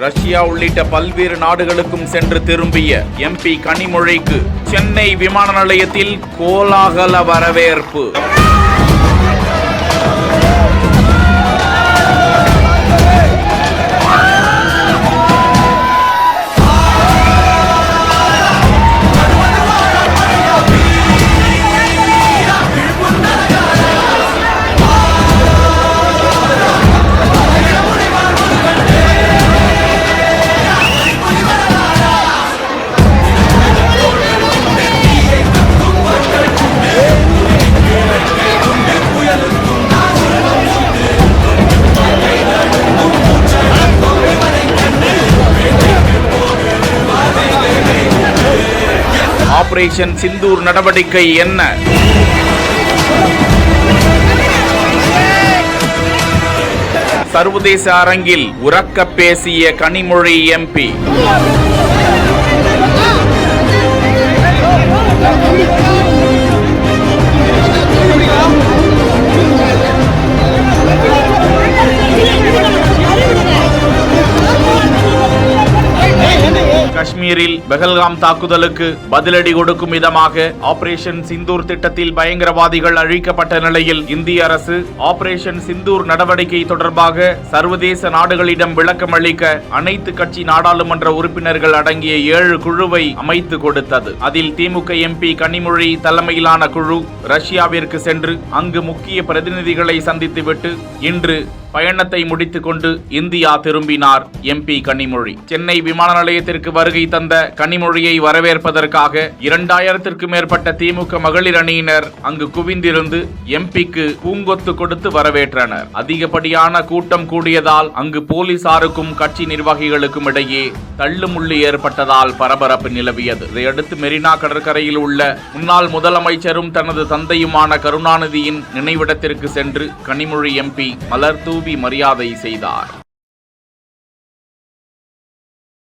Russia உள்ளிட்ட பல்வேறு நாடுகளுக்கும் சென்று திரும்பிய எம்பி கனிமொழிக்கு சென்னை விமான நிலையத்தில் கோலாகல வரவேற்பு. ஆபரேஷன் சிந்தூர் நடவடிக்கை என்ன? சர்வதேச அரங்கில் உரக்க பேசிய கனிமொழி எம்பி. காஷ்மீரில் பெஹல்காம் தாக்குதலுக்கு பதிலடி கொடுக்கும் விதமாக ஆபரேஷன் சிந்தூர் திட்டத்தில் பயங்கரவாதிகள் அழிக்கப்பட்ட நிலையில் இந்திய அரசு ஆபரேஷன் சிந்தூர் நடவடிக்கை தொடர்பாக சர்வதேச நாடுகளிடம் விளக்கம் அளிக்க அனைத்து கட்சி நாடாளுமன்ற உறுப்பினர்கள் அடங்கிய 7 குழுவை அமைத்து கொடுத்தது. அதில் திமுக எம்பி கனிமொழி தலைமையிலான குழு ரஷ்யாவிற்கு சென்று அங்கு முக்கிய பிரதிநிதிகளை சந்தித்துவிட்டு இன்று பயணத்தை முடித்துக் கொண்டு இந்தியா திரும்பினார் எம்பி கனிமொழி. சென்னை விமான நிலையத்திற்கு வருகை தந்த கனிமொழியை வரவேற்பதற்காக 2000க்கும் மேற்பட்ட திமுக மகளிர் அணியினர் அங்கு குவிந்திருந்து எம்பிக்கு பூங்கொத்து கொடுத்து வரவேற்றனர். அதிகப்படியான கூட்டம் கூடியதால் அங்கு போலீசாருக்கும் கட்சி நிர்வாகிகளுக்கும் இடையே தள்ளுமுள்ளு ஏற்பட்டதால் பரபரப்பு நிலவியது. இதையடுத்து மெரினா கடற்கரையில் உள்ள முன்னாள் முதலமைச்சரும் தனது தந்தையுமான கருணாநிதியின் நினைவிடத்திற்கு சென்று கனிமொழி எம்பி மலர் தூவி மரியாதை செய்தார்.